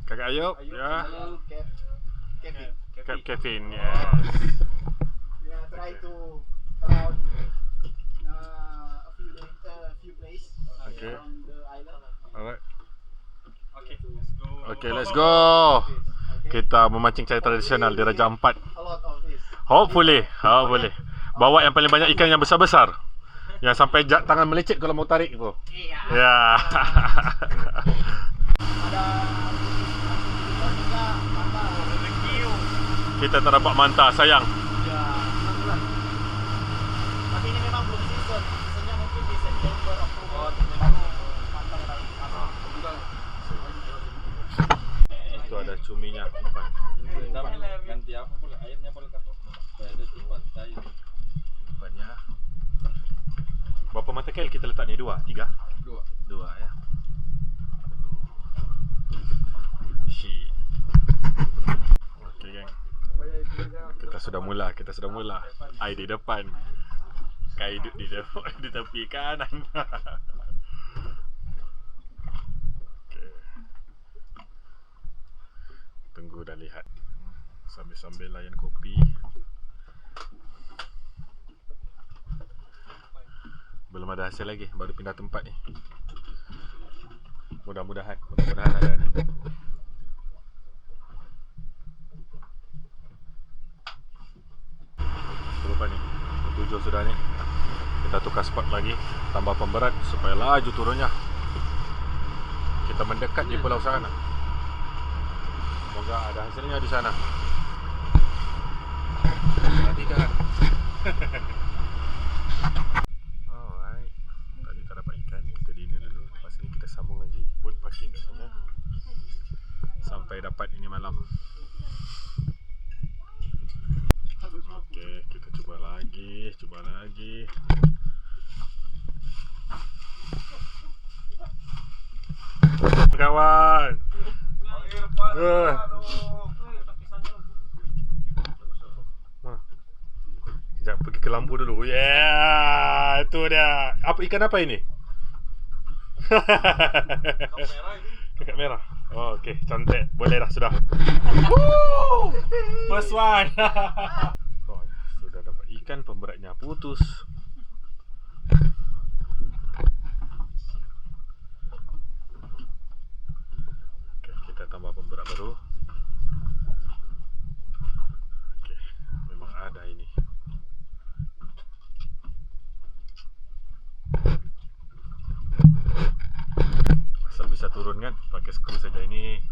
Kakak Ayub, ya. Hello, Kevin, yes. Yeah, try to around a few places Okay. around the island. Alright. Okay, let's go. Okay, let's go. Kita memancing cara tradisional di Raja Ampat. A lot of this. Hopefully. Bawa yang paling banyak ikan yang besar-besar. Yang sampai tangan melecet kalau mau tarik tu. Ya. Ada juga mata. Kita tak dapat manta, sayang. Ya, alhamdulillah. Tapi ini memang belum season. Seasonnya mungkin di September, Oktober. Mantap lagi. Itu ada cuminya. Ganti apa pula airnya boleh cut off. Supaya ada cepat cair. Umpannya. Berapa mata kail kita letak ni? 2? 3? 2 ya. Shit. Okey geng. Kita sudah mula. Air di depan. Kai duduk di tepi kanan. Okey. Tunggu dan lihat. Sambil-sambil layan kopi. Belum ada hasil lagi, baru pindah tempat ni. Mudah-mudahan ada ni. Berapa ni? 7 sudah ni. Kita tukar spot lagi, tambah pemberat supaya laju turunnya. Kita mendekat di pulau sana. Semoga ada hasilnya di sana. Perhatikan. Alright. Tadi tak dapat ikan, kita dinner dulu. Lepas ni kita sambung lagi boat parking kat sana sampai dapat ini malam. Okey, kita cuba lagi. Kawan. Sekejap pergi ke lampu dulu. Yeah, itu dia. Ikan apa ini? Kakak merah. Oh, okey, cantik. Boleh dah, sudah. Woo! First one. Oh, sudah dapat ikan, pemberatnya putus. Okey, kita tambah pemberat baru. Okey, memang ada ini. Asal bisa turun kan, pakai skru saja ini.